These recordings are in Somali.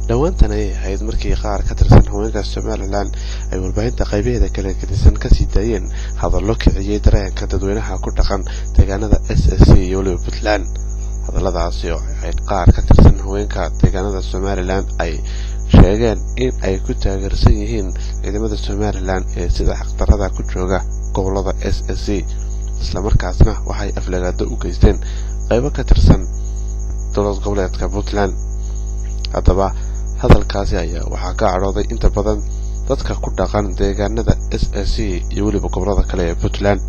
dhawaantan ay ahayd markii qaar ka tirsan haweenka Somaliland ay warbaahinta qaybaheeda kala gedisan ka sii daayeen hadallo kiciyay dareenka dadweynaha ku dhaqan deegaanada SSC iyo waliba Puntland hadalladaasi oo ay qaar ka tirsan haweenka deegaanada Somaliland ay sheegeen in ay ku taageersan yihiin ciidamada Somaliland ee sida xaqdarrada ku jooga gobolada SSC isla markaasna waxay aflagaado u geysteen qaybo ka tirsan dowlad goboleedka Puntland haddaba hadalkaasi ayaa waxaa ka cadhooday inta badan dadka ku dhaqan deegaanada SSC iyo waliba gobolada kale ee Puntland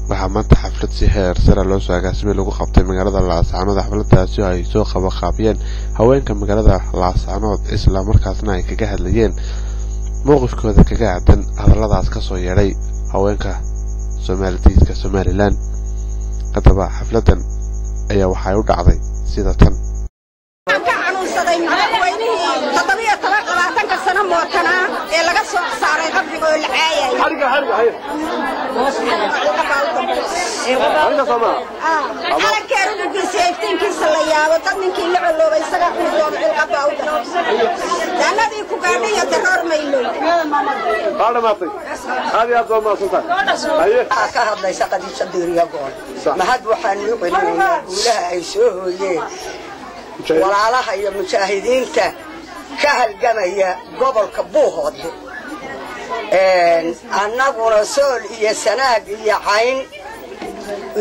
waxaa maanta xaflad si heer sare loo soo agaasimay lagu qabtay magaalada Laascaanood xafladaasi ay soo qabanqaabiyeen haweenka magaalada Laascaanood isla markaasna ay kaga hadlayeen mowqifkooda kaga aadan hadalladaas ka soo yeedhay haweenka Somaliland haddaba xafladan ayaa waxay u dhacday sida tan ee laga soo saaray qabriga oo la caayay ala keeru diseeftinkiisa la yaabo dad ninkii la coloobay isaga ku doobcil qaba u danadii ku gaadhay daroor maylo baarmaatay hadi aad soo maasunta haye ka hadlaysa qadiisha diiriga gool mahad waxaan u celinayaa guulaha ay soo hooyeen walaalaha iyo mujaahidiinta ka halgamaya gobolka Buuhoodle annaguna sool iyo sanaag iyo cayn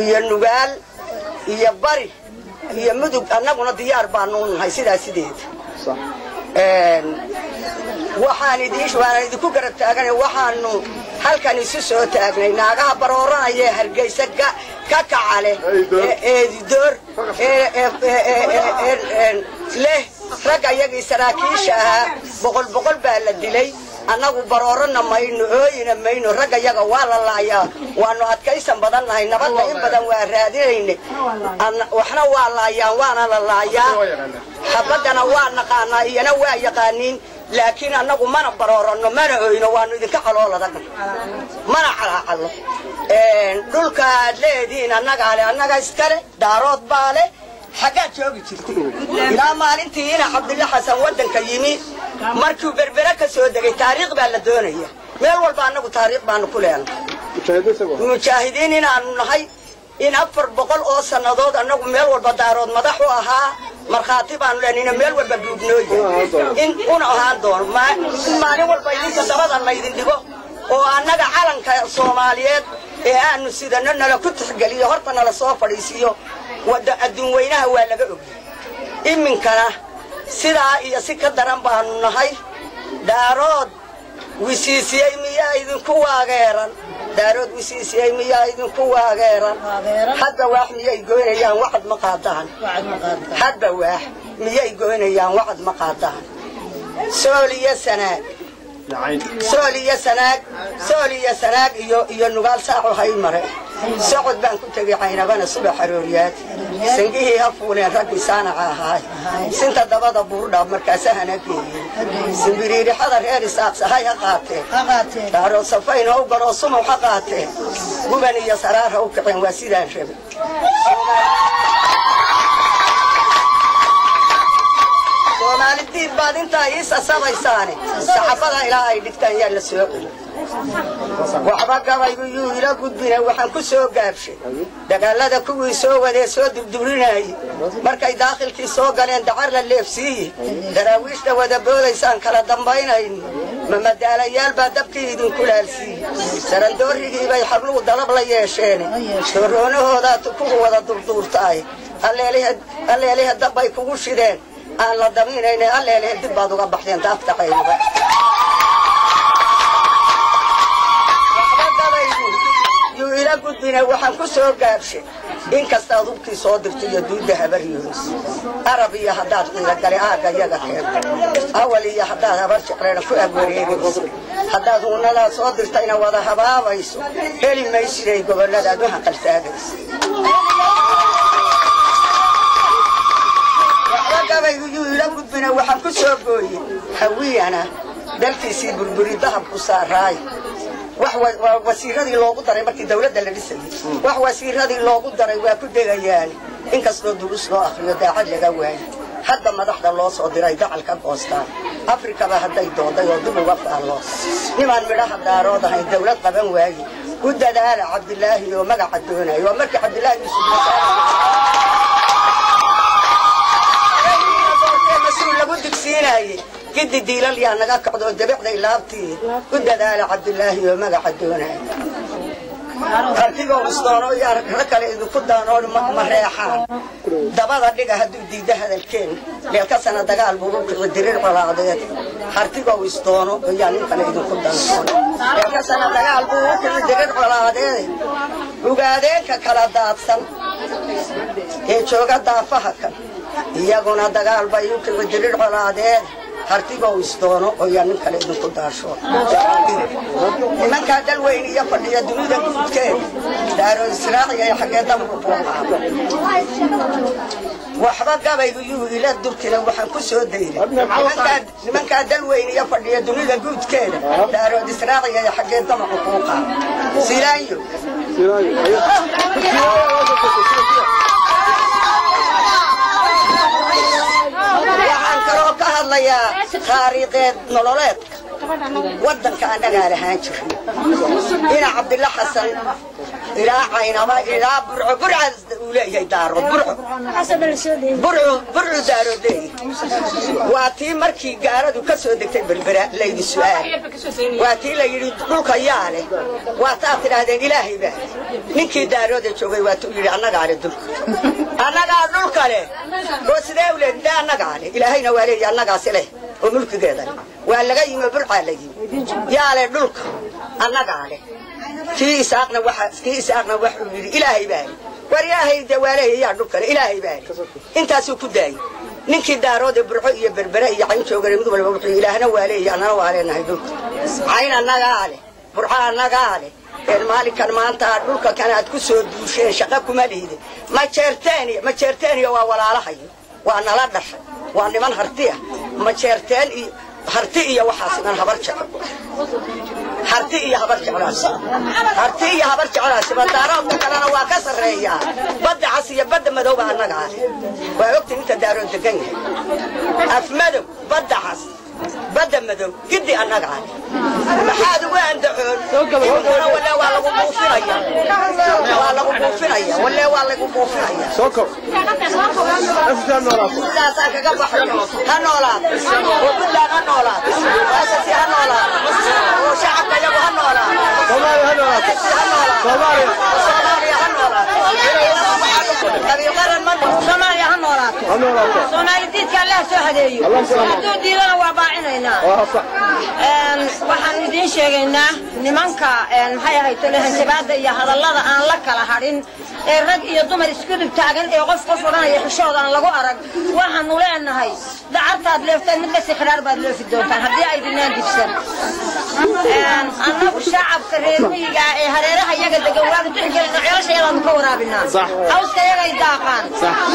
iyo nugaal iyo bari iyo mudug annaguna diyaar baanu nahay sidaas sideed waxaan idinku garab taaganay waxaanu halkan isu soo taagnay naagaha barooranaya Hargeysa ka kacale door leh raga yagii saraakiisha boqol baa la dilay annagu baroorana mayno ooyina mayno raga yaga waa la laayaa waanu adkaysan badan nahay nabadda in badan waa raadinayne waxna waa laayaan waana la laayaa xabadana waa naqaanaa iyana waa yaqaaniin laakiin annagu mana baroorano mana ooyino waanu idinka xalooladaga mana xalaaqalo dhulka leediin annaga iskale daarood baale حاجات جوجي لا مالنتي هنا عبد الله حسن ودن كيمي مركو بربرك سودة تاريخ بالدنيا مال والبانو تاريخ بانو كلنا مشاهدين هنا هاي إن أفر بقول أوصل نضاد أنو مال والبدارود مدحوها مرخاتب عن لأننا مال والبدوبنوي إن أنا هادور ما نقول بيجي كسبات الله يدينه وأنا عالم كصوماليات أنو سيدنا نلقط حقلي هرتنا لصوف رئيسيو وده الدنيا ولا جوج إن من كنا سلا يسكت درام بانو هاي دارود وسيسي مياه إذن كوا غيرا دارود وسيسي مياه إذن كوا غيرا حتى واحد مياه يقول يا واحد مقاطعن حتى واحد مياه يقول يا واحد مقاطعن سولي السنة سولي يا سناك يو نقال ساعة هاي مرة سعود بان كنت جاينا بنا صبح حروريات سنجيه هفوني رجل سنة هاي سنت دبادة بوردا مركزها نبي سنبريري حضر هير ساقس هاي قاتي دارو صفين هو براسم وحقاتي وبني يسرار هو كبين وسيلة شبه ومال الدين بعد انت عيسى سبع سنة صحفنا إلى هاي دكتور يلا سوق وحبك ما يقولوا إلى قدنا وحن كسوق قابش دقال هذا كوي سوق وده سوق دبرين هاي مركي داخل كي سوق أنا دعار لللفسي دراويش ده وده بولا إنسان كلا دمبين هاي ما مدال يال بعد بكي يدون كل هالسي سرندور يجي بيحبلو ضرب لا يشاني شرونه هذا تكوه وده دور تاي اللي عليه الدب يكوه شدين الله دمين هنا الله عليه الدب بعض وقبحين تفتح هنا إلى قدنا وحن كسر قابشة إن كستاذوك صادر تيجود ذهب ريوس عربية حداد إلى قريعة جاية خير أولية حداد برش قرينا كل أبوريبس حداد هنا لا صادر تينا وذا هبا ويسو هل ما يصير يقول لا ده حق السادس وحنا إلى قدنا وحن كسر قوي حوي أنا دلتي سي بربري ذهب كسر راي وسيرتي لوgu daray markii dawladda la dhisay wax wasiiradii loogu daray waa ku deegayaan in kastoo duruus loo akhriyo daacad laga waayay hadda madaxda loo soo diray dacalka goostaan afrikaba hadday dooday oo dib uga faalo niman midhaha daarood ahay dawlad qaban waagi u dadaala cabdilaahi oo magaca doonayo markii cabdilaahi مسؤول لابد كسيناي قد الديلال يا نجاك قدو دبعنا إلابتي قد دال عبد الله وما قعدونا أرتيجو مستانو يا ركال إذا كدانو مريحان دبادة لقى هدو ديده هذا الكين للكسنة دجال بروك الدرير على عادات أرتيجو مستانو يعني كان إذا كدانو للكسنة دجال بروك الدرير على عادات وقاعدين ككلادات سن يشوفك دافعك iyaguna dagaal bay u kala dirir colaadeen hartiga uu istoono oo yaan kale idin ku daasho nimanka dal weyn iyo fadhiya dunida guudkeed daaro israaciya iyo xageeda waxba gabay iyo ila dulkina waxaan ku soo dayray nimanka dal weyn iyo fadhiya dunida guudkeed daaro israaciya iyo xageeda xuquuqa silaayo waxaan kaloo ka hadlayaa taariikheed nololeed waddanka annaga lahaan jirnay ina cabdilla xasan ilaa caynaba ilaa burca uu leeyahay daaro burco daaro leeyahay waa tii markii gaaradu ka soo degtay berbera laydi su'aal waa tii la yidhi dhulka yaa leh waa taad tidhaahdeen ilaahay baa ninkii daarooda joogay waa tuu yidhi annagaa leh dulka annagaa dhulka leh oo sidee u leedahay annagaa leh ilaahayna waa leeyahay annagaasi leh oo mulkigeeda waa laga yimi burca la yimi yaa leh dhulka annagaa leh kii isaaqna waxa uu yidhi ilaahay baa leh war ilaahay dawaaleeya yaa dhulka leh ilaahay baa leh intaasuu ku daayay ninkii daarooda burco iyo berbera iyo cayn joogay mid walba wuxuu ilaahna waa leeyahay annana waa leenahay dhulka cayn annagaa leh burca annagaa leh maalinkan maanta dhulka kanaad ku soo duusheen shaqa kuma liide ma jeerteeniya waa walaalahayo waa nala dhashay waa niman hartiya ma jeerteen iyo harti iyo waxaas iman habar jecel harti iyo habar jecelaas daaroodka kalena waa ka sarreeyaa badda cas iyo badda madowba annaga ah waa ogta inta daarood degan yahay af madow badda cas بدأ مدو جدي أنا قاعد ما حد وين دعون ولا والله بوفيريا والله بوفيريا ولا والله بوفيريا سوكو لا ساك قبل هنولات وبلا هنولات أساسي هنولات وشعب يبغى هنولات صومالي هنولات صومالي هنولات أبي قرن من صومالي هنولات صومالي ديت كان له سهديو هدو دينا وباعنا waxaan idin sheegaynaa nimanka maxay ahayd lehanjabaada iyo hadallada aan la kala hadhin ee rag iyo dumar isku dib taagan ee qof oranaya xishooda aan lagu arag waxaanu leenahay dacartaad leeftaan mid la sikhraar baad loo fidoontaan haddii ay dinaan dibsan annagu shacabka reer miyiga ee hareeraha iyaga degan waaga tixgelina ceelashayaanu ka waraabinaa hawska iyagay daaqaan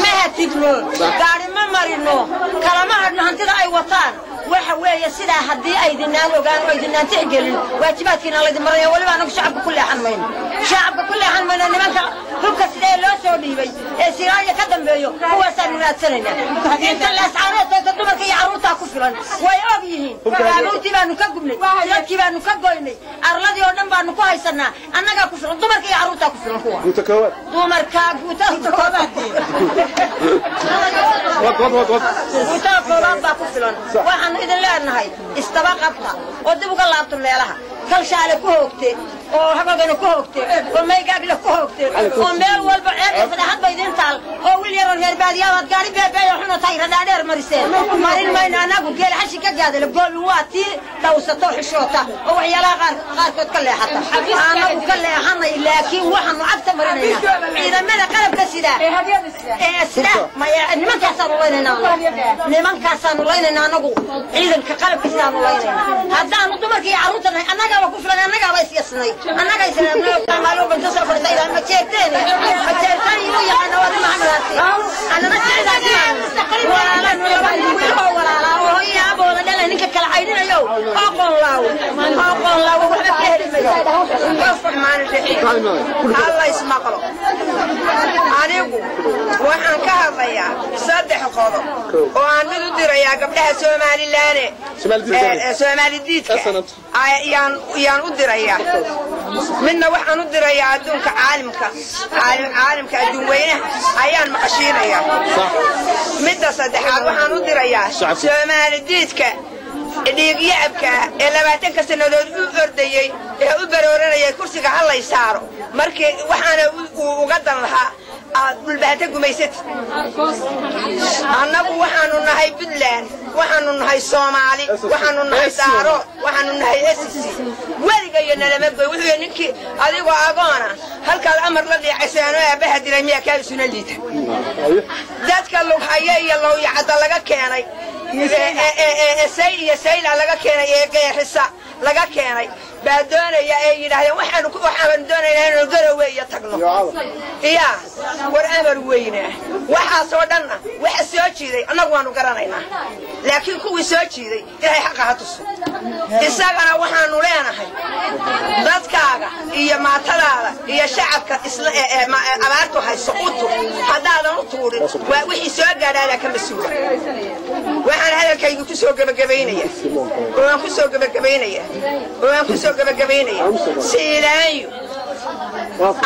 ma hatigno gaari ma marino kalama hadhno hantida ay wataan waxa weeye sidaa haddii ay dinaan ogaan oo ay dinaan tixgelin waajibaadkiina la dimaraya waliba anagu shacabka ku leexan mayno nimanka hubka sidee loo soo dhiibay ee siraaya ka dambeeyo kuwaasaan raadsanaynaa inta laascaaneedka dumarka iyo carruurtaa ku filan way og yihiin baabuurtii baanu ka gubnay dadkii baanu ka goynay arladii oo dhan baanu ku haysanaa annagaa ku filan dumarka iyo carruurtaa ku filan kuwa dumarka guuta koobaad baa ku filan waxaan idin leenahay istaba qabta oo dib uga laabto meelaha kalshaale ku hoogtay oo habagana ku hoogtay oo maygaagla ku hoogtay oo meel walba ceeb fadaxad bay idin taal oo wiil yar reer baadiyaad gaari beebay oo xuna tayra dhaadheer mariseen marin mayna anagu geel xashi ka gaadale gool waati dawsato xishoota oo waxyaalaha qaarkood ka leexata anagu ka leexanay laakiin waxaanu cagta marinayna ciidamada qalabka sida sida ma nimankaasaan ulaynayna anagu ciidanka qalabka sidaan ulaynayna haddaanu dumarka iyo carruurtana annagaaba ku filan annagaaba isyasnay annaga islamaayo banto soo fadhisa ilaa ma jeerteen iyo yaqaana waa maxamadaasi annana walaalaa oo yaabooda dhalay ninka kala caydinayo aqoon laawo waxba ka heli mayo الرحمن الرحيم الله يسمع قلو أنيقو وحن كهضيا صدح قلو وأن مدو دريا قبلها سومالي لاني سومالي ديتك يان أدريا منا وحن أدريا أدونك عالمك أدون وينه أيان مقشينيا مدى صدحات وحن أدريا سومالي ديتك اللي يعبك إلا ما تنكسر نودود أرديي أبرورنا كرسي على يساره مركي وحنا وقدر لها بالبهتك وميست أنا وحنا نهاي بدلان وحنا نهاي صومالي وحنا نهاي سارو وحنا نهاي أساسي ولقينا لما بقول نكى هذه وعقانا هل كان الأمر الذي عسانه بهدي رمية كارثة ليته ذاتك اللو حياة الله يعدل لك كاني سيل لغا كeenay ee xisa laga keenay baa doonaya ay yiraahdeen waxaan doonaynaa inaan garoweeyo tagno iya war amar weyna waxa soo dhanna waxa soo jiiday anagu waanu garanaynaa laakiin kuwii soo jiiday ilaahay xaq ha tuso isagana waxaanu leenahay dadkaaga iyo maatadaada iyo shacabka isla abaartu hayso utu hadaadan u tuurin waa wixii soo gaadhay ka masuula waxaan hadalkaygu ku soo gabagabeynaya oo ku soo gabagabeynaya siilaanyo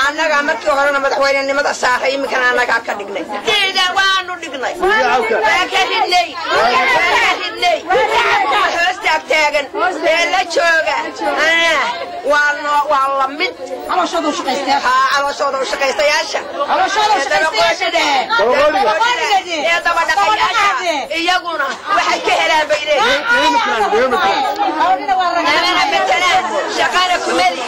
annaga markii horena madaxweynenimada saaray imikana annaga ka dhignay deedan waanu dhignay hoosta taagan ee la jooga waa la mid calooshooda shaqaystayaasha iyaguna waxay ka helaan bay leeyihiin shaqaale kumeli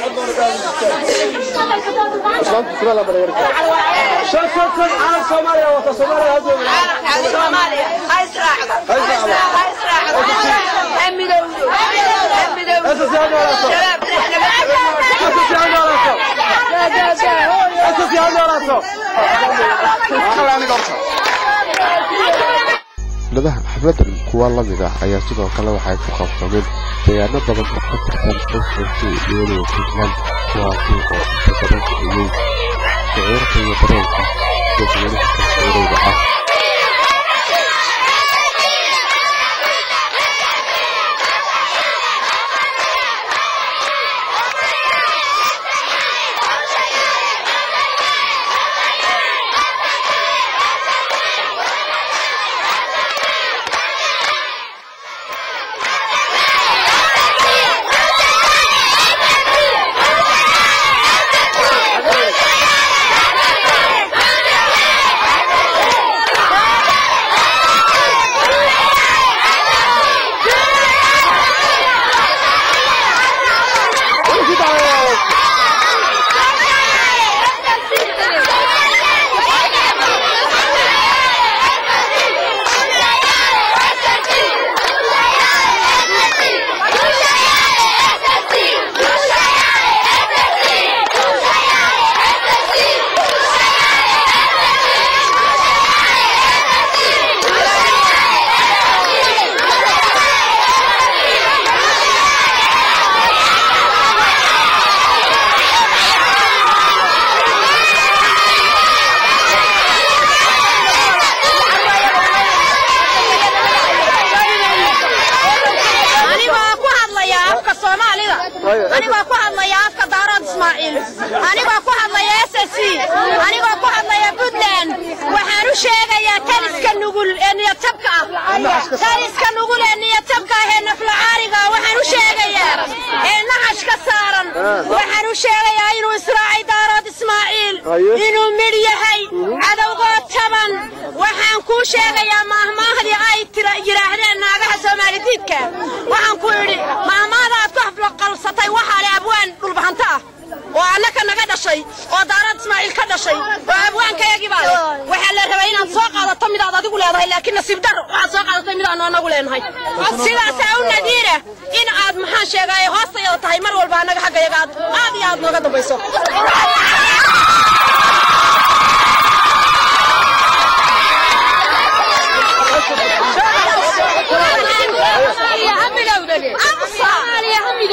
ladaha xafladan kuwa lamid ah ayaa sidoo kale waxay ka qabsameen deegaano badan oo ka tirsan SSC iyo Puntland kuwaasi oo inta badan ka iyay shucuurta iyo dareenka dadweynaha kasooreeda ah أنا بقول هذا يا أفكار دارات إسماعيل أنا بقول هذا يا SSC أنا بقول هذا يا بودلان وحنوش يا تالس كان نقول إن يتبقى تالس كان نقول إن يتبقى هنا في العارقة وحنوش يا نحش كسارا وحنوش يا إنه إسرائيل دارات إسماعيل إنه مريحي هذا وقت تمن وحنكوش يا مهما هذه أي تراهنا ناقها سوماليتك وحنكوري مهما ذا تحفل قلصتي وحالي أبوان بالبحنطة وأنا كنا كذا شيء ودارات إسماعيل كذا شيء وأبوان كيا جبال وحال الربعين أنساق على الطميد هذا تقول هذا لكن نصيب در وأنساق على الطميد أنا أقول إن هاي السيرة ساون نذيرة إن عاد محاش يا جاي هاسة يا تايمر والبانك حاجة يا جاد هذه عاد نقدر بيسو يا همي دولة. يا همي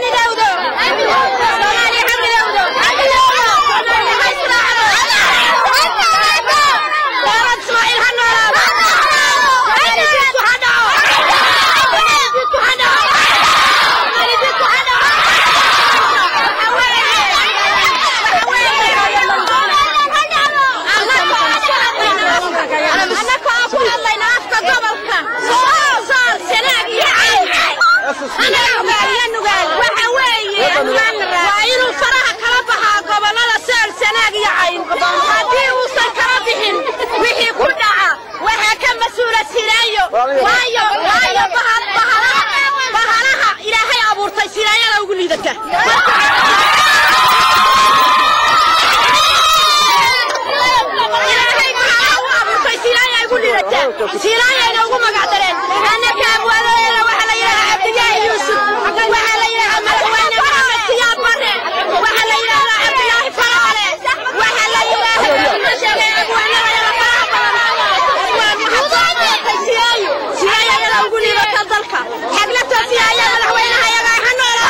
دولة. سيلايا نوقو مقعدرين أنا كابوالا وحلا يلها عبد الله يوسف وحلا يلها ملحوانا محمد سياد بري وحلا يلها عبد الله فرالي وحلا يلها مشاكي أبوانا ويلا فرابا سيلايا يلا وقولي لك الضلك حقلتها سيلايا ملحوانا يلا حنولا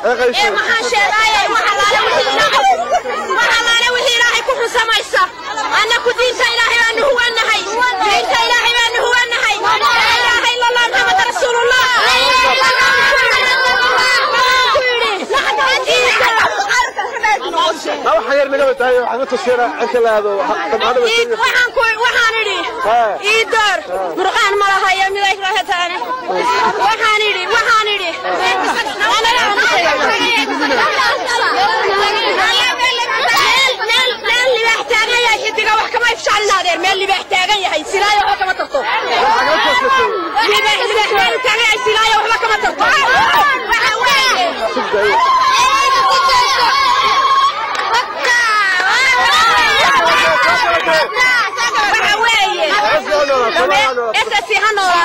إيه محن شرايا وحلالة وهي راح يكون سمايسة أنا كدين إلهي وأنه هو النهي دين إلهي وأنه هو النهي لا إله إلا الله محمد رسول الله ما حير من أول تاي حنطلع الشارع أكل هذا وحانيري إيدار مرقان مرة هاي من ذاك راح تاني وحانيري اللي بيحتاجه يا شديقة وحكما يفشل نادر من اللي بيحتاجه يا هي سلاية وحكما تطو اللي بيحتاجه يا سلاية وحكما تطو SSC هنورا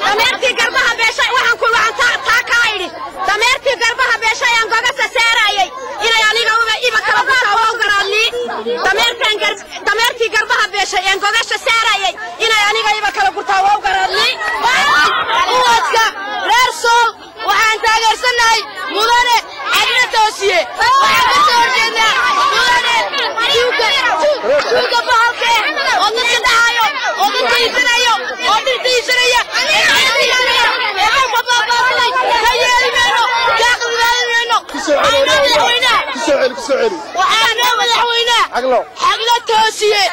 dameertii garbaha beeshay waxaan ku waxaan taa kaayri dameertii garbaha beeshay aan goga saarayay inay aniga iba kala baxo garaadli dameertii garbaha beeshay aan goga saarayay inay aniga iba kala gurtaa garaadli uwadka reer sool waxaan taageersanahay mudane adna toosiye waxaan ka soo horjeednaa mudane uga bahalke oo dadka dhahayo oo dadka iibsanayo oo dadka iibsanaya كسعري وحنا مدحوينا حقنا توسيه